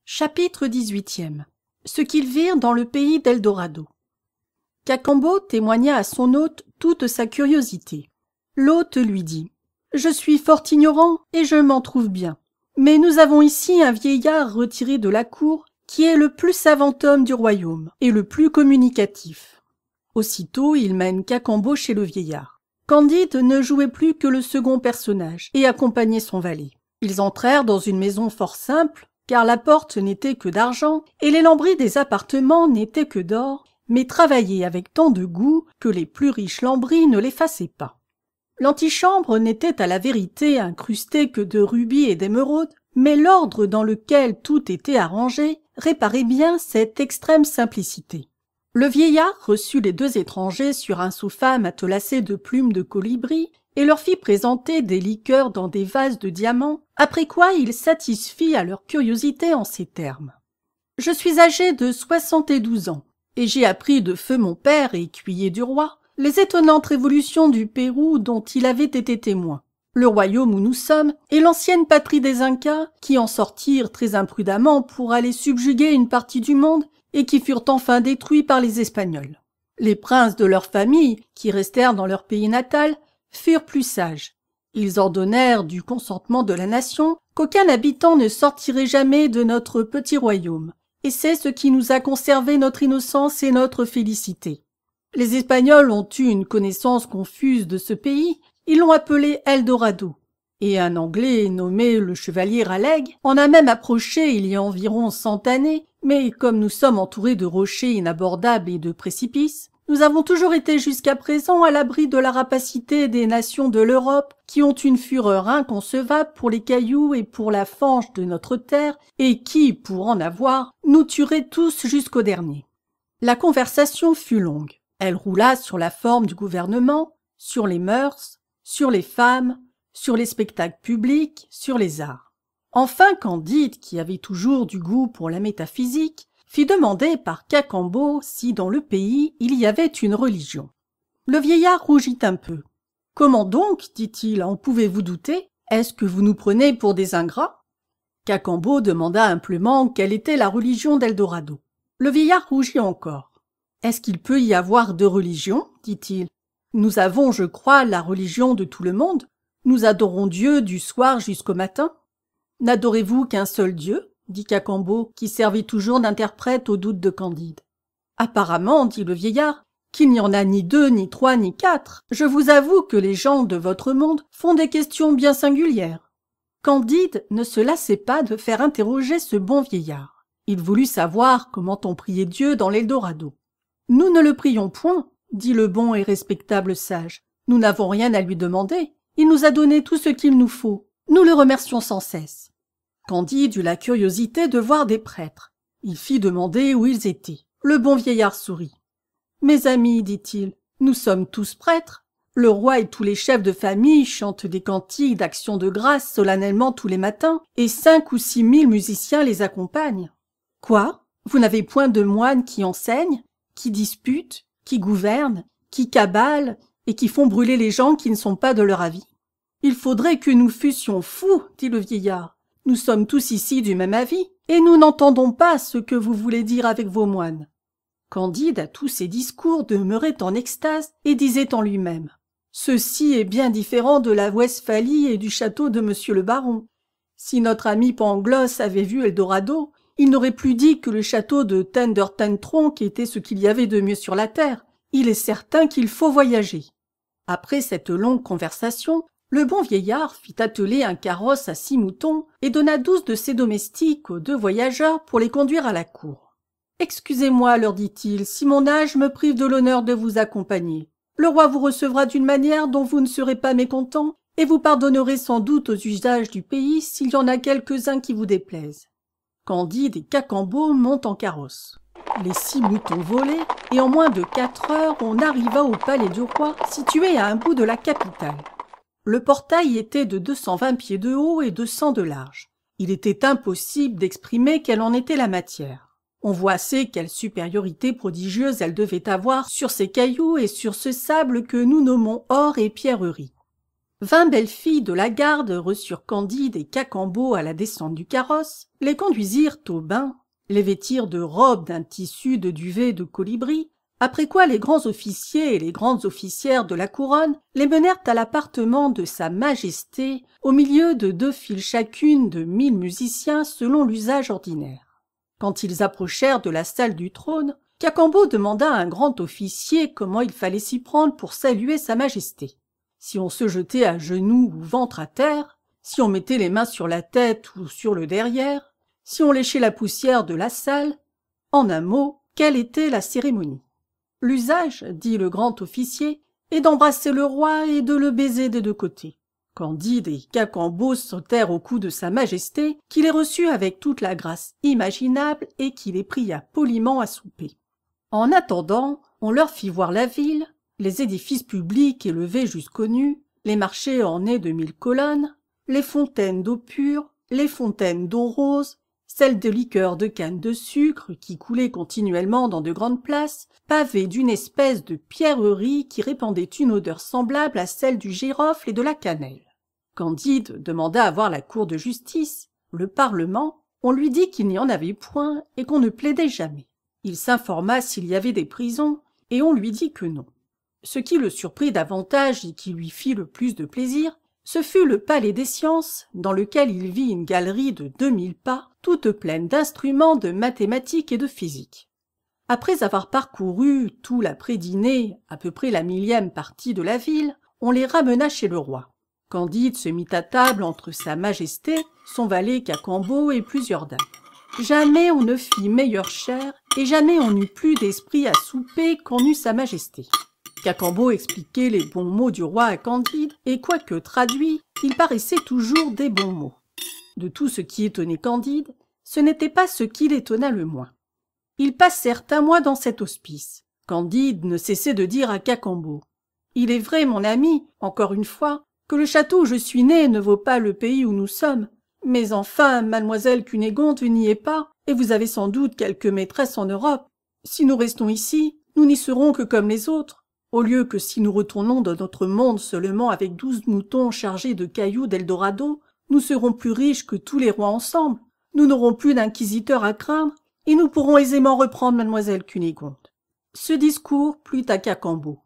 Chapitre 18e. Ce qu'ils virent dans le pays d'Eldorado. Cacambo témoigna à son hôte toute sa curiosité. L'hôte lui dit « Je suis fort ignorant et je m'en trouve bien. Mais nous avons ici un vieillard retiré de la cour qui est le plus savant homme du royaume et le plus communicatif. » Aussitôt, il mène Cacambo chez le vieillard. Candide ne jouait plus que le second personnage et accompagnait son valet. Ils entrèrent dans une maison fort simple, car la porte n'était que d'argent et les lambris des appartements n'étaient que d'or, mais travaillés avec tant de goût que les plus riches lambris ne l'effaçaient pas. L'antichambre n'était à la vérité incrustée que de rubis et d'émeraudes, mais l'ordre dans lequel tout était arrangé réparait bien cette extrême simplicité. Le vieillard reçut les deux étrangers sur un sofa matelassé de plumes de colibri et leur fit présenter des liqueurs dans des vases de diamants, après quoi il satisfit à leur curiosité en ces termes. « Je suis âgé de 72 ans, et j'ai appris de feu mon père, écuyer du roi, les étonnantes révolutions du Pérou dont il avait été témoin. Le royaume où nous sommes est l'ancienne patrie des Incas, qui en sortirent très imprudemment pour aller subjuguer une partie du monde et qui furent enfin détruits par les Espagnols. Les princes de leur famille, qui restèrent dans leur pays natal, furent plus sages. Ils ordonnèrent du consentement de la nation qu'aucun habitant ne sortirait jamais de notre petit royaume, et c'est ce qui nous a conservé notre innocence et notre félicité. Les Espagnols ont eu une connaissance confuse de ce pays, ils l'ont appelé Eldorado, et un Anglais nommé le chevalier Raleigh en a même approché il y a environ 100 années, mais comme nous sommes entourés de rochers inabordables et de précipices, nous avons toujours été jusqu'à présent à l'abri de la rapacité des nations de l'Europe qui ont une fureur inconcevable pour les cailloux et pour la fange de notre terre et qui, pour en avoir, nous tueraient tous jusqu'au dernier. » La conversation fut longue. Elle roula sur la forme du gouvernement, sur les mœurs, sur les femmes, sur les spectacles publics, sur les arts. Enfin Candide, qui avait toujours du goût pour la métaphysique, fit demander par Cacambo si dans le pays il y avait une religion. Le vieillard rougit un peu. « Comment donc, dit-il, en pouvez-vous douter? Est-ce que vous nous prenez pour des ingrats ?» Cacambo demanda humblement quelle était la religion d'Eldorado. Le vieillard rougit encore. « Est-ce qu'il peut y avoir deux religions? Dit-il. Nous avons, je crois, la religion de tout le monde. Nous adorons Dieu du soir jusqu'au matin. N'adorez-vous qu'un seul Dieu? Dit Cacambo, qui servit toujours d'interprète aux doutes de Candide. Apparemment, dit le vieillard, qu'il n'y en a ni deux, ni trois, ni quatre. Je vous avoue que les gens de votre monde font des questions bien singulières. Candide ne se lassait pas de faire interroger ce bon vieillard. Il voulut savoir comment on priait Dieu dans l'Eldorado. Nous ne le prions point, dit le bon et respectable sage. Nous n'avons rien à lui demander. Il nous a donné tout ce qu'il nous faut. Nous le remercions sans cesse. Candide eut la curiosité de voir des prêtres. Il fit demander où ils étaient. Le bon vieillard sourit. « Mes amis, dit-il, nous sommes tous prêtres. Le roi et tous les chefs de famille chantent des cantiques d'action de grâce solennellement tous les matins, et 5 ou 6 000 musiciens les accompagnent. Quoi? Vous n'avez point de moines qui enseignent, qui disputent, qui gouvernent, qui cabalent, et qui font brûler les gens qui ne sont pas de leur avis? Il faudrait que nous fussions fous, dit le vieillard. Nous sommes tous ici du même avis, et nous n'entendons pas ce que vous voulez dire avec vos moines. » Candide, à tous ces discours, demeurait en extase et disait en lui-même « Ceci est bien différent de la Westphalie et du château de monsieur le baron. Si notre ami Pangloss avait vu Eldorado, il n'aurait plus dit que le château de Tender-Tentronckh était ce qu'il y avait de mieux sur la terre. Il est certain qu'il faut voyager. » Après cette longue conversation, le bon vieillard fit atteler un carrosse à 6 moutons et donna 12 de ses domestiques aux 2 voyageurs pour les conduire à la cour. « Excusez-moi, leur dit-il, si mon âge me prive de l'honneur de vous accompagner. Le roi vous recevra d'une manière dont vous ne serez pas mécontent et vous pardonnerez sans doute aux usages du pays s'il y en a quelques-uns qui vous déplaisent. » Candide et Cacambo montent en carrosse. Les 6 moutons volaient et en moins de 4 heures on arriva au palais du roi situé à un bout de la capitale. Le portail était de 220 pieds de haut et de 100 de large. Il était impossible d'exprimer quelle en était la matière. On voit assez quelle supériorité prodigieuse elle devait avoir sur ces cailloux et sur ce sable que nous nommons or et pierreries. 20 belles filles de la garde reçurent Candide et Cacambo à la descente du carrosse, les conduisirent au bain, les vêtirent de robes d'un tissu de duvet de colibri, après quoi les grands officiers et les grandes officières de la couronne les menèrent à l'appartement de Sa Majesté, au milieu de 2 files chacune de 1000 musiciens selon l'usage ordinaire. Quand ils approchèrent de la salle du trône, Cacambo demanda à un grand officier comment il fallait s'y prendre pour saluer Sa Majesté. Si on se jetait à genoux ou ventre à terre, si on mettait les mains sur la tête ou sur le derrière, si on léchait la poussière de la salle, en un mot, quelle était la cérémonie? L'usage, dit le grand officier, est d'embrasser le roi et de le baiser des 2 côtés. Candide et Cacambo sautèrent au cou de Sa Majesté, qui les reçut avec toute la grâce imaginable et qui les pria poliment à souper. En attendant, on leur fit voir la ville, les édifices publics élevés jusqu'aux nues, les marchés ornés de 1000 colonnes, les fontaines d'eau pure, les fontaines d'eau rose, celles de liqueurs de canne de sucre qui coulaient continuellement dans de grandes places, pavées d'une espèce de pierrerie qui répandait une odeur semblable à celle du girofle et de la cannelle. Candide demanda à voir la cour de justice, le parlement. On lui dit qu'il n'y en avait point et qu'on ne plaidait jamais. Il s'informa s'il y avait des prisons, et on lui dit que non. Ce qui le surprit davantage et qui lui fit le plus de plaisir, ce fut le palais des sciences, dans lequel il vit une galerie de 2000 pas, toute pleine d'instruments de mathématiques et de physique. Après avoir parcouru tout l'après-dîner, à peu près la 1000e partie de la ville, on les ramena chez le roi. Candide se mit à table entre Sa Majesté, son valet Cacambo et plusieurs dames. Jamais on ne fit meilleure chère, et jamais on n'eut plus d'esprit à souper qu'en eut Sa Majesté. Cacambo expliquait les bons mots du roi à Candide, et quoique traduits, il paraissait toujours des bons mots. De tout ce qui étonnait Candide, ce n'était pas ce qui l'étonna le moins. Ils passèrent un mois dans cet hospice. Candide ne cessait de dire à Cacambo: « Il est vrai, mon ami, encore une fois, que le château où je suis né ne vaut pas le pays où nous sommes. Mais enfin, mademoiselle Cunégonde n'y est pas, et vous avez sans doute quelque maîtresse en Europe. Si nous restons ici, nous n'y serons que comme les autres. Au lieu que si nous retournons dans notre monde seulement avec 12 moutons chargés de cailloux d'Eldorado, nous serons plus riches que tous les rois ensemble. Nous n'aurons plus d'inquisiteurs à craindre, et nous pourrons aisément reprendre mademoiselle Cunégonde. » Ce discours plut à Cacambo.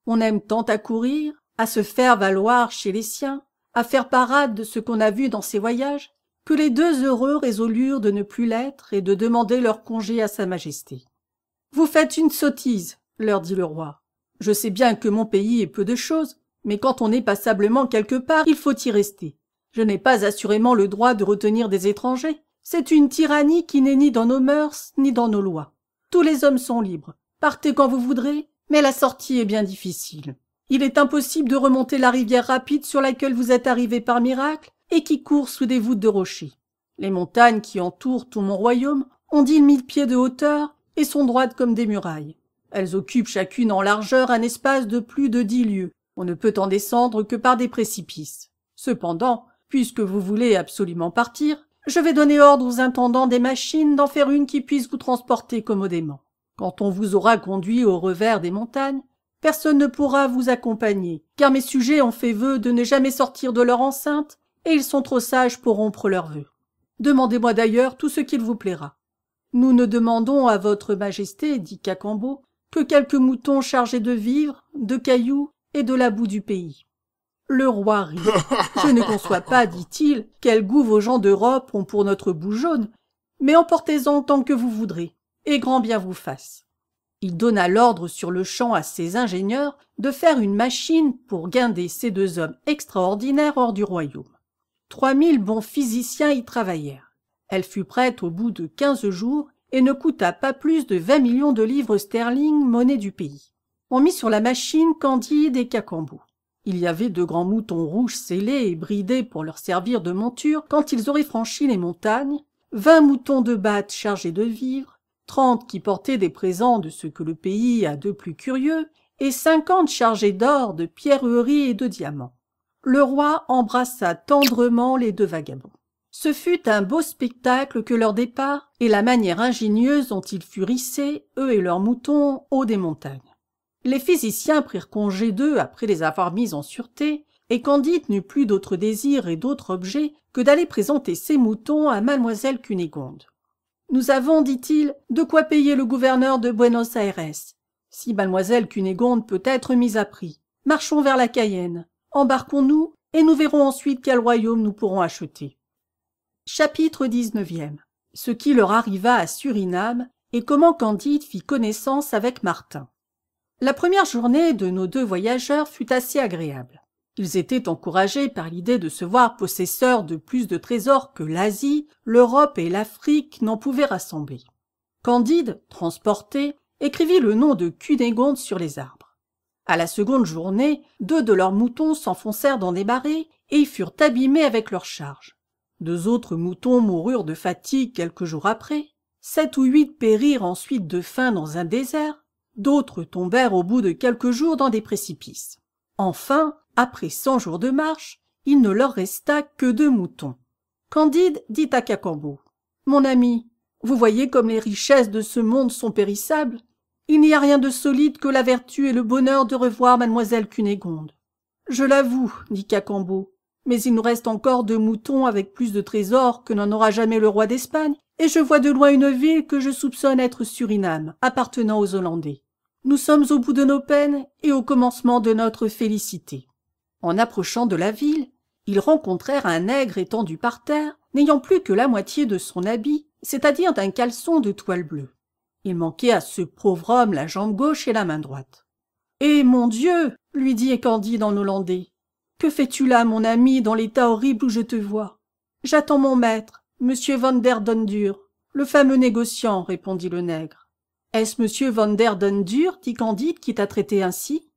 On aime tant à courir, à se faire valoir chez les siens, à faire parade de ce qu'on a vu dans ses voyages, que les 2 heureux résolurent de ne plus l'être et de demander leur congé à Sa Majesté. « Vous faites une sottise, » leur dit le roi. « Je sais bien que mon pays est peu de choses, mais quand on est passablement quelque part, il faut y rester. Je n'ai pas assurément le droit de retenir des étrangers. C'est une tyrannie qui n'est ni dans nos mœurs, ni dans nos lois. Tous les hommes sont libres. Partez quand vous voudrez, mais la sortie est bien difficile. Il est impossible de remonter la rivière rapide sur laquelle vous êtes arrivés par miracle et qui court sous des voûtes de rochers. Les montagnes qui entourent tout mon royaume ont 10 000 pieds de hauteur et sont droites comme des murailles. Elles occupent chacune en largeur un espace de plus de 10 lieues. On ne peut en descendre que par des précipices. Cependant, puisque vous voulez absolument partir, je vais donner ordre aux intendants des machines d'en faire une qui puisse vous transporter commodément. Quand on vous aura conduit au revers des montagnes, personne ne pourra vous accompagner, car mes sujets ont fait vœu de ne jamais sortir de leur enceinte, et ils sont trop sages pour rompre leurs vœux. Demandez-moi d'ailleurs tout ce qu'il vous plaira. Nous ne demandons à votre majesté, dit Cacambo, que quelques moutons chargés de vivres, de cailloux et de la boue du pays. Le roi rit. Je ne conçois pas, dit-il, quel goût vos gens d'Europe ont pour notre boue jaune, mais emportez-en tant que vous voudrez, et grand bien vous fasse. Il donna l'ordre sur le champ à ses ingénieurs de faire une machine pour guinder ces 2 hommes extraordinaires hors du royaume. 3000 bons physiciens y travaillèrent. Elle fut prête au bout de 15 jours et ne coûta pas plus de 20 millions de livres sterling, monnaie du pays. On mit sur la machine Candide et Cacambo. Il y avait 2 grands moutons rouges sellés et bridés pour leur servir de monture quand ils auraient franchi les montagnes, 20 moutons de batte chargés de vivres, 30 qui portaient des présents de ce que le pays a de plus curieux, et 50 chargés d'or, de pierreries et de diamants. Le roi embrassa tendrement les 2 vagabonds. Ce fut un beau spectacle que leur départ et la manière ingénieuse dont ils furent hissés, eux et leurs moutons, haut des montagnes. Les physiciens prirent congé d'eux après les avoir mis en sûreté, et Candide n'eut plus d'autre désir et d'autre objet que d'aller présenter ses moutons à mademoiselle Cunégonde. « Nous avons, dit-il, de quoi payer le gouverneur de Buenos Aires. Si mademoiselle Cunégonde peut être mise à prix, marchons vers la Cayenne, embarquons-nous, et nous verrons ensuite quel royaume nous pourrons acheter. » Chapitre 19e. Ce qui leur arriva à Suriname et comment Candide fit connaissance avec Martin. La première journée de nos deux voyageurs fut assez agréable. Ils étaient encouragés par l'idée de se voir possesseurs de plus de trésors que l'Asie, l'Europe et l'Afrique n'en pouvaient rassembler. Candide, transporté, écrivit le nom de Cunégonde sur les arbres. À la seconde journée, 2 de leurs moutons s'enfoncèrent dans des marais et y furent abîmés avec leur charge. 2 autres moutons moururent de fatigue quelques jours après. 7 ou 8 périrent ensuite de faim dans un désert. D'autres tombèrent au bout de quelques jours dans des précipices. Enfin, après 100 jours de marche, il ne leur resta que 2 moutons. Candide dit à Cacambo: « Mon ami, vous voyez comme les richesses de ce monde sont périssables. Il n'y a rien de solide que la vertu et le bonheur de revoir mademoiselle Cunégonde. »« Je l'avoue, dit Cacambo, mais il nous reste encore 2 moutons avec plus de trésors que n'en aura jamais le roi d'Espagne, et je vois de loin une ville que je soupçonne être Suriname, appartenant aux Hollandais. Nous sommes au bout de nos peines et au commencement de notre félicité. » En approchant de la ville, ils rencontrèrent un nègre étendu par terre, n'ayant plus que la moitié de son habit, c'est-à-dire d'un caleçon de toile bleue. Il manquait à ce pauvre homme la jambe gauche et la main droite. « Eh mon Dieu !» lui dit Candide en hollandais. « Que fais-tu là, mon ami, dans l'état horrible où je te vois ?»« J'attends mon maître, monsieur Van der Dondur, le fameux négociant, répondit le nègre. « Est-ce monsieur Van der Dondur, dit Candide, qui t'a traité ainsi ?»«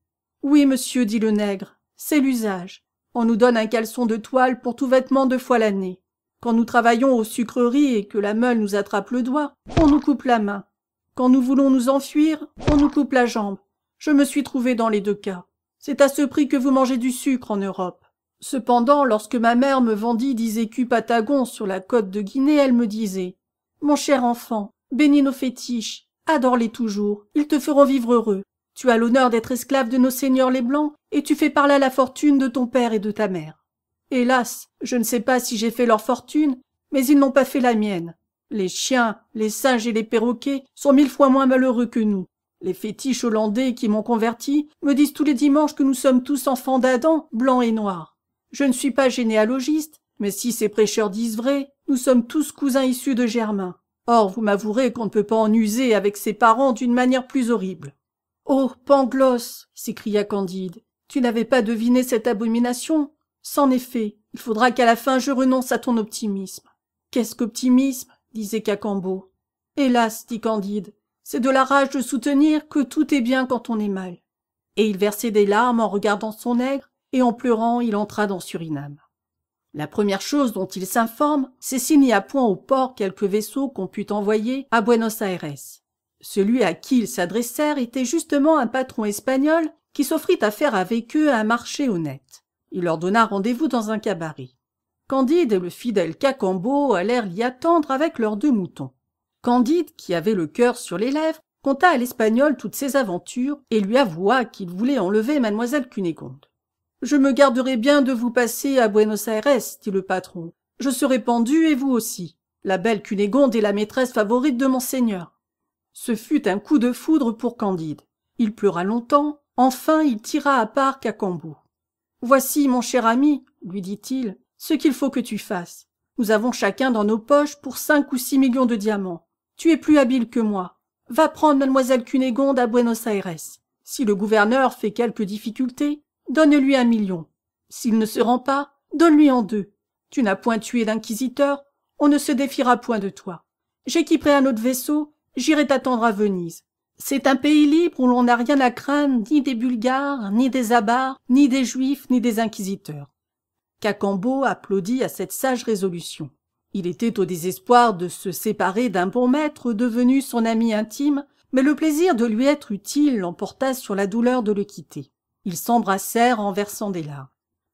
Oui, monsieur, dit le nègre, c'est l'usage. On nous donne un caleçon de toile pour tout vêtement 2 fois l'année. Quand nous travaillons aux sucreries et que la meule nous attrape le doigt, on nous coupe la main. Quand nous voulons nous enfuir, on nous coupe la jambe. Je me suis trouvé dans les 2 cas. C'est à ce prix que vous mangez du sucre en Europe. Cependant, lorsque ma mère me vendit 10 écus patagons sur la côte de Guinée, elle me disait: « Mon cher enfant, bénis nos fétiches, adore-les toujours, ils te feront vivre heureux. Tu as l'honneur d'être esclave de nos seigneurs les Blancs, et tu fais par là la fortune de ton père et de ta mère. Hélas, je ne sais pas si j'ai fait leur fortune, mais ils n'ont pas fait la mienne. Les chiens, les singes et les perroquets sont 1000 fois moins malheureux que nous. Les fétiches hollandais qui m'ont converti me disent tous les dimanches que nous sommes tous enfants d'Adam, blancs et noirs. Je ne suis pas généalogiste, mais si ces prêcheurs disent vrai, nous sommes tous cousins issus de Germain. Or, vous m'avouerez qu'on ne peut pas en user avec ses parents d'une manière plus horrible. »« Oh, Pangloss !» s'écria Candide. « Tu n'avais pas deviné cette abomination ? C'en est fait. Il faudra qu'à la fin je renonce à ton optimisme. »« Qu'est-ce qu'optimisme ?» disait Cacambo. « Hélas, dit Candide, c'est de la rage de soutenir que tout est bien quand on est mal. » Et il versait des larmes en regardant son nègre, et en pleurant il entra dans Suriname. La première chose dont il s'informe, c'est s'il n'y a point au port quelque vaisseau qu'on pût envoyer à Buenos Aires. Celui à qui ils s'adressèrent était justement un patron espagnol qui s'offrit à faire avec eux un marché honnête. Il leur donna rendez-vous dans un cabaret. Candide et le fidèle Cacambo allèrent l'y attendre avec leurs 2 moutons. Candide, qui avait le cœur sur les lèvres, conta à l'Espagnol toutes ses aventures et lui avoua qu'il voulait enlever mademoiselle Cunégonde. « Je me garderai bien de vous passer à Buenos Aires, dit le patron. Je serai pendu et vous aussi. La belle Cunégonde est la maîtresse favorite de monseigneur. » Ce fut un coup de foudre pour Candide. Il pleura longtemps. Enfin, il tira à part Cacambo. « Voici, mon cher ami, lui dit-il, ce qu'il faut que tu fasses. Nous avons chacun dans nos poches pour 5 ou 6 millions de diamants. Tu es plus habile que moi. Va prendre mademoiselle Cunégonde à Buenos Aires. Si le gouverneur fait quelques difficultés, donne-lui 1 million. S'il ne se rend pas, donne-lui en 2. Tu n'as point tué d'inquisiteur, on ne se défiera point de toi. J'équiperai un autre vaisseau, j'irai t'attendre à Venise. C'est un pays libre où l'on n'a rien à craindre ni des Bulgares, ni des Abares, ni des Juifs, ni des inquisiteurs. » Cacambo applaudit à cette sage résolution. Il était au désespoir de se séparer d'un bon maître devenu son ami intime, mais le plaisir de lui être utile l'emporta sur la douleur de le quitter. Ils s'embrassèrent en versant des larmes.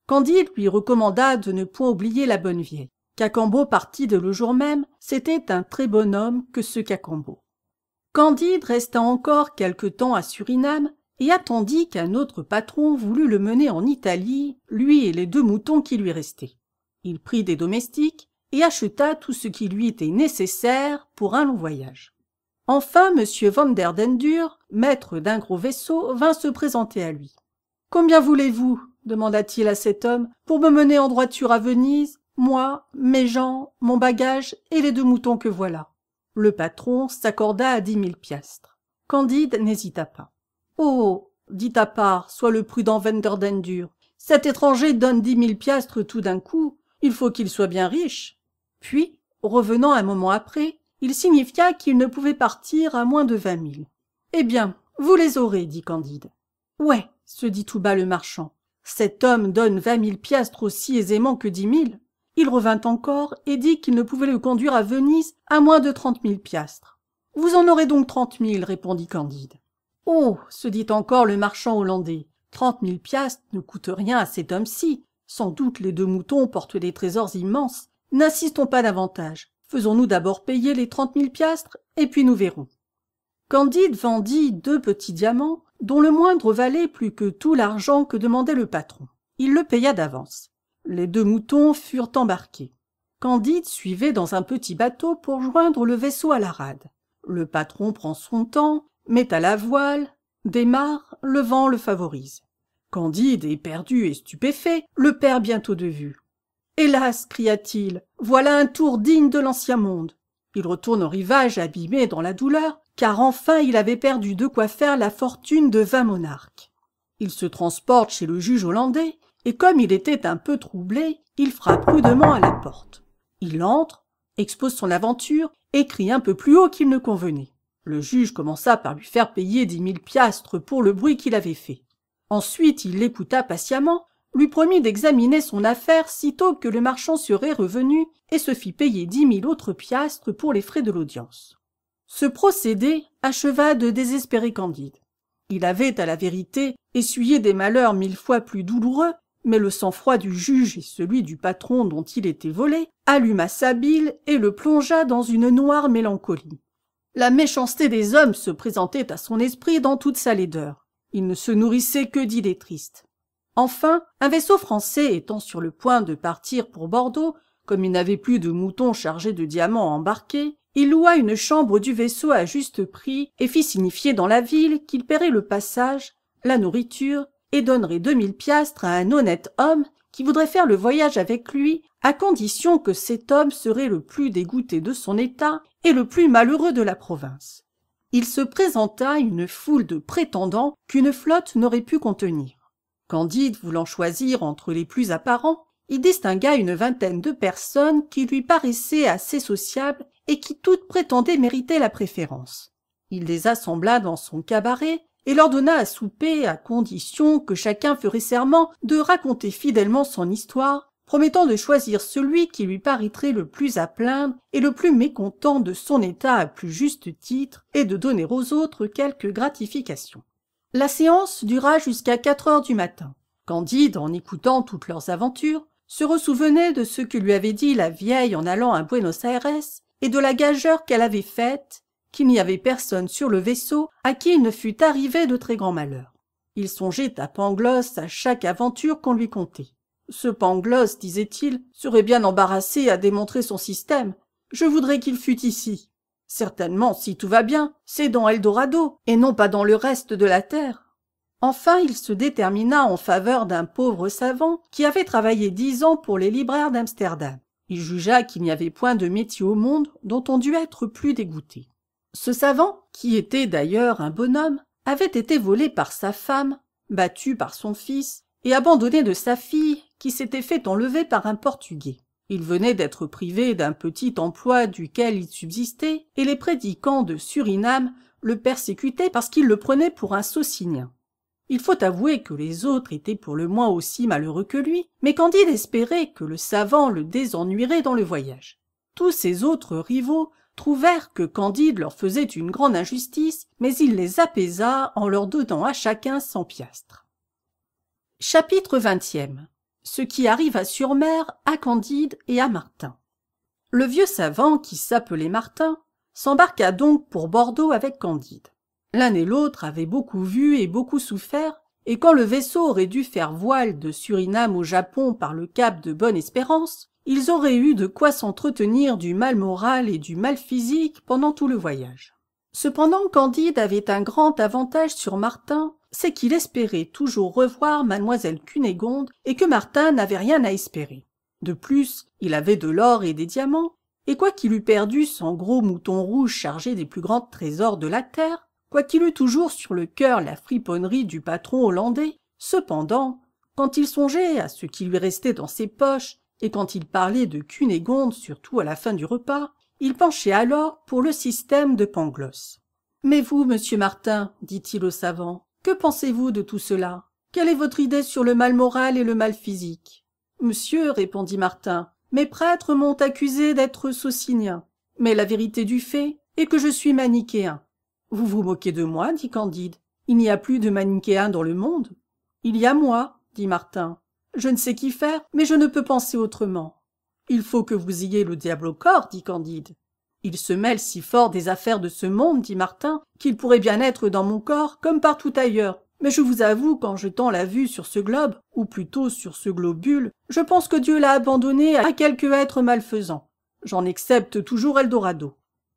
Candide lui recommanda de ne point oublier la bonne vieille. Cacambo partit dès le jour même, c'était un très bon homme que ce Cacambo. Candide resta encore quelque temps à Suriname et attendit qu'un autre patron voulût le mener en Italie, lui et les 2 moutons qui lui restaient. Il prit des domestiques et acheta tout ce qui lui était nécessaire pour un long voyage. Enfin, M. Vanderdendur, maître d'un gros vaisseau, vint se présenter à lui. « Combien voulez-vous, demanda-t-il à cet homme, pour me mener en droiture à Venise, moi, mes gens, mon bagage et les 2 moutons que voilà ?» Le patron s'accorda à 10 000 piastres. Candide n'hésita pas. « Oh, dit à part, soit le prudent Vanderdendur, cet étranger donne 10 000 piastres tout d'un coup, il faut qu'il soit bien riche. » Puis, revenant un moment après, il signifia qu'il ne pouvait partir à moins de 20 000. « Eh bien, vous les aurez, dit Candide. »« Ouais, se dit tout bas le marchand, cet homme donne 20 000 piastres aussi aisément que 10 000. Il revint encore et dit qu'il ne pouvait le conduire à Venise à moins de 30 000 piastres. « Vous en aurez donc 30 000, répondit Candide. « Oh, se dit encore le marchand hollandais, 30 000 piastres ne coûtent rien à cet homme-ci. Sans doute les 2 moutons portent des trésors immenses. N'insistons pas davantage. Faisons-nous d'abord payer les 30 000 piastres, et puis nous verrons. » Candide vendit 2 petits diamants, dont le moindre valait plus que tout l'argent que demandait le patron. Il le paya d'avance. Les 2 moutons furent embarqués. Candide suivait dans un petit bateau pour joindre le vaisseau à la rade. Le patron prend son temps, met à la voile, démarre, le vent le favorise. Candide, éperdu et stupéfait, le perd bientôt de vue. « Hélas !» cria-t-il, « voilà un tour digne de l'ancien monde. » Il retourne au rivage abîmé dans la douleur, car enfin il avait perdu de quoi faire la fortune de 20 monarques. Il se transporte chez le juge hollandais, et comme il était un peu troublé, il frappe rudement à la porte. Il entre, expose son aventure, et crie un peu plus haut qu'il ne convenait. Le juge commença par lui faire payer 10 000 piastres pour le bruit qu'il avait fait. Ensuite il l'écouta patiemment, lui promit d'examiner son affaire sitôt que le marchand serait revenu et se fit payer 10 000 autres piastres pour les frais de l'audience. Ce procédé acheva de désespérer Candide. Il avait, à la vérité, essuyé des malheurs 1000 fois plus douloureux, mais le sang-froid du juge et celui du patron dont il était volé alluma sa bile et le plongea dans une noire mélancolie. La méchanceté des hommes se présentait à son esprit dans toute sa laideur. Il ne se nourrissait que d'idées tristes. Enfin, un vaisseau français étant sur le point de partir pour Bordeaux, comme il n'avait plus de moutons chargés de diamants embarqués, il loua une chambre du vaisseau à juste prix et fit signifier dans la ville qu'il paierait le passage, la nourriture et donnerait 2 000 piastres à un honnête homme qui voudrait faire le voyage avec lui, à condition que cet homme serait le plus dégoûté de son état et le plus malheureux de la province. Il se présenta une foule de prétendants qu'une flotte n'aurait pu contenir. Candide, voulant choisir entre les plus apparents, il distingua une vingtaine de personnes qui lui paraissaient assez sociables et qui toutes prétendaient mériter la préférence. Il les assembla dans son cabaret et leur donna à souper à condition que chacun ferait serment de raconter fidèlement son histoire, promettant de choisir celui qui lui paraîtrait le plus à plaindre et le plus mécontent de son état à plus juste titre et de donner aux autres quelque gratification. La séance dura jusqu'à 4 heures du matin. Candide, en écoutant toutes leurs aventures, se ressouvenait de ce que lui avait dit la vieille en allant à Buenos Aires et de la gageure qu'elle avait faite, qu'il n'y avait personne sur le vaisseau à qui il ne fût arrivé de très grands malheurs. Il songeait à Pangloss à chaque aventure qu'on lui contait. Ce Pangloss, disait-il, serait bien embarrassé à démontrer son système. Je voudrais qu'il fût ici. Certainement, si tout va bien, c'est dans Eldorado, et non pas dans le reste de la terre. Enfin, il se détermina en faveur d'un pauvre savant qui avait travaillé 10 ans pour les libraires d'Amsterdam. Il jugea qu'il n'y avait point de métier au monde dont on dût être plus dégoûté. Ce savant, qui était d'ailleurs un bonhomme, avait été volé par sa femme, battu par son fils, et abandonné de sa fille, qui s'était fait enlever par un Portugais. Il venait d'être privé d'un petit emploi duquel il subsistait, et les prédicants de Suriname le persécutaient parce qu'ils le prenaient pour un Socinien. Il faut avouer que les autres étaient pour le moins aussi malheureux que lui, mais Candide espérait que le savant le désennuierait dans le voyage. Tous ses autres rivaux trouvèrent que Candide leur faisait une grande injustice, mais il les apaisa en leur donnant à chacun 100 piastres. Chapitre 20e. Ce qui arriva sur mer à Candide et à Martin. Le vieux savant, qui s'appelait Martin, s'embarqua donc pour Bordeaux avec Candide. L'un et l'autre avaient beaucoup vu et beaucoup souffert, et quand le vaisseau aurait dû faire voile de Suriname au Japon par le cap de Bonne-Espérance, ils auraient eu de quoi s'entretenir du mal moral et du mal physique pendant tout le voyage. Cependant, Candide avait un grand avantage sur Martin, c'est qu'il espérait toujours revoir mademoiselle Cunégonde et que Martin n'avait rien à espérer. De plus, il avait de l'or et des diamants, et quoiqu'il eût perdu son gros mouton rouge chargé des plus grands trésors de la terre, quoiqu'il eût toujours sur le cœur la friponnerie du patron hollandais, cependant, quand il songeait à ce qui lui restait dans ses poches, et quand il parlait de Cunégonde, surtout à la fin du repas, il penchait alors pour le système de Pangloss. « Mais vous, monsieur Martin, dit-il au savant, que pensez-vous de tout cela? Quelle est votre idée sur le mal moral et le mal physique ?»« Monsieur, répondit Martin, mes prêtres m'ont accusé d'être socinien, mais la vérité du fait est que je suis manichéen. »« Vous vous moquez de moi, dit Candide. Il n'y a plus de manichéens dans le monde. »« Il y a moi, dit Martin. Je ne sais qu'y faire, mais je ne peux penser autrement. »« Il faut que vous ayez le diable au corps, dit Candide. »« Il se mêle si fort des affaires de ce monde, dit Martin, qu'il pourrait bien être dans mon corps comme partout ailleurs. Mais je vous avoue qu'en jetant la vue sur ce globe, ou plutôt sur ce globule, je pense que Dieu l'a abandonné à quelque être malfaisant. J'en excepte toujours Eldorado.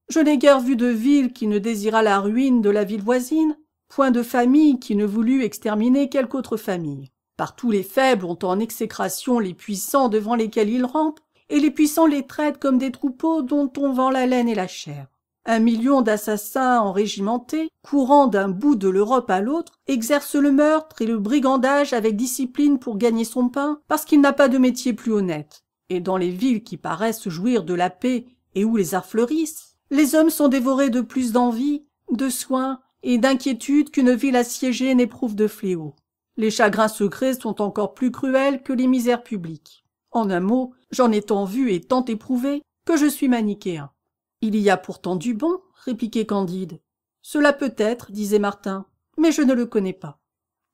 Je n'ai guère vu de ville qui ne désirât la ruine de la ville voisine, point de famille qui ne voulût exterminer quelque autre famille. Partout les faibles ont en exécration les puissants devant lesquels ils rampent, et les puissants les traitent comme des troupeaux dont on vend la laine et la chair. 1 million d'assassins enrégimentés, courant d'un bout de l'Europe à l'autre, exercent le meurtre et le brigandage avec discipline pour gagner son pain, parce qu'il n'a pas de métier plus honnête. Et dans les villes qui paraissent jouir de la paix et où les arts fleurissent, les hommes sont dévorés de plus d'envie, de soins et d'inquiétude qu'une ville assiégée n'éprouve de fléaux. Les chagrins secrets sont encore plus cruels que les misères publiques. En un mot, j'en ai tant vu et tant éprouvé que je suis manichéen. « Il y a pourtant du bon, répliquait Candide. « Cela peut être, disait Martin, mais je ne le connais pas. »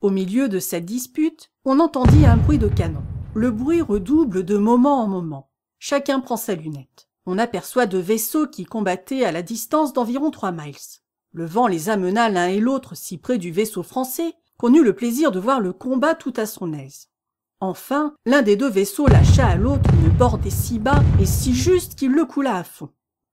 Au milieu de cette dispute, on entendit un bruit de canon. Le bruit redouble de moment en moment. Chacun prend sa lunette. On aperçoit 2 vaisseaux qui combattaient à la distance d'environ 3 miles. Le vent les amena l'un et l'autre si près du vaisseau français qu'on eut le plaisir de voir le combat tout à son aise. Enfin, l'un des 2 vaisseaux lâcha à l'autre une bordée si bas et si juste qu'il le coula à fond.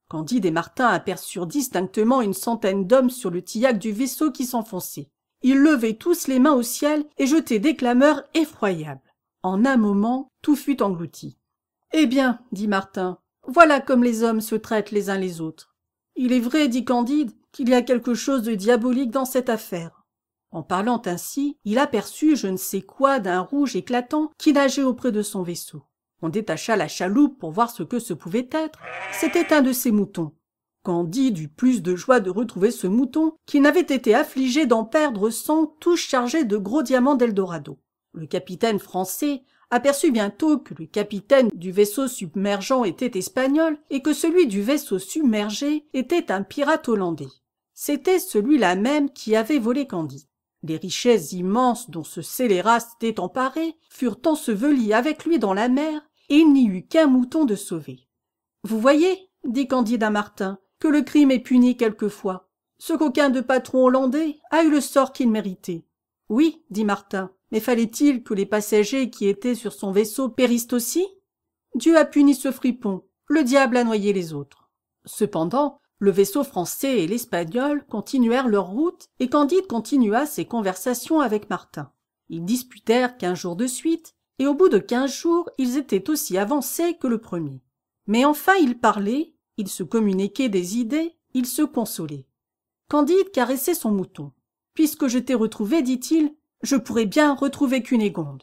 Candide et Martin aperçurent distinctement une centaine d'hommes sur le tillac du vaisseau qui s'enfonçait. Ils levaient tous les mains au ciel et jetaient des clameurs effroyables. En un moment, tout fut englouti. « Eh bien, dit Martin, voilà comme les hommes se traitent les uns les autres. Il est vrai, dit Candide, qu'il y a quelque chose de diabolique dans cette affaire. » En parlant ainsi, il aperçut je ne sais quoi d'un rouge éclatant qui nageait auprès de son vaisseau. On détacha la chaloupe pour voir ce que ce pouvait être. C'était un de ses moutons. Candide eut plus de joie de retrouver ce mouton qu'il n'avait été affligé d'en perdre 100 tous chargés de gros diamants d'Eldorado. Le capitaine français aperçut bientôt que le capitaine du vaisseau submergeant était espagnol et que celui du vaisseau submergé était un pirate hollandais. C'était celui-là même qui avait volé Candide. Les richesses immenses dont ce scélérat s'était emparé furent ensevelies avec lui dans la mer, et il n'y eut qu'un mouton de sauvé. « Vous voyez, dit Candide à Martin, que le crime est puni quelquefois. Ce coquin de patron hollandais a eu le sort qu'il méritait. »« Oui, dit Martin, mais fallait-il que les passagers qui étaient sur son vaisseau périssent aussi? Dieu a puni ce fripon, le diable a noyé les autres. » Cependant, le vaisseau français et l'espagnol continuèrent leur route et Candide continua ses conversations avec Martin. Ils disputèrent 15 jours de suite et au bout de 15 jours, ils étaient aussi avancés que le premier. Mais enfin ils parlaient, ils se communiquaient des idées, ils se consolaient. Candide caressait son mouton. « Puisque je t'ai retrouvé, dit-il, je pourrais bien retrouver Cunégonde. »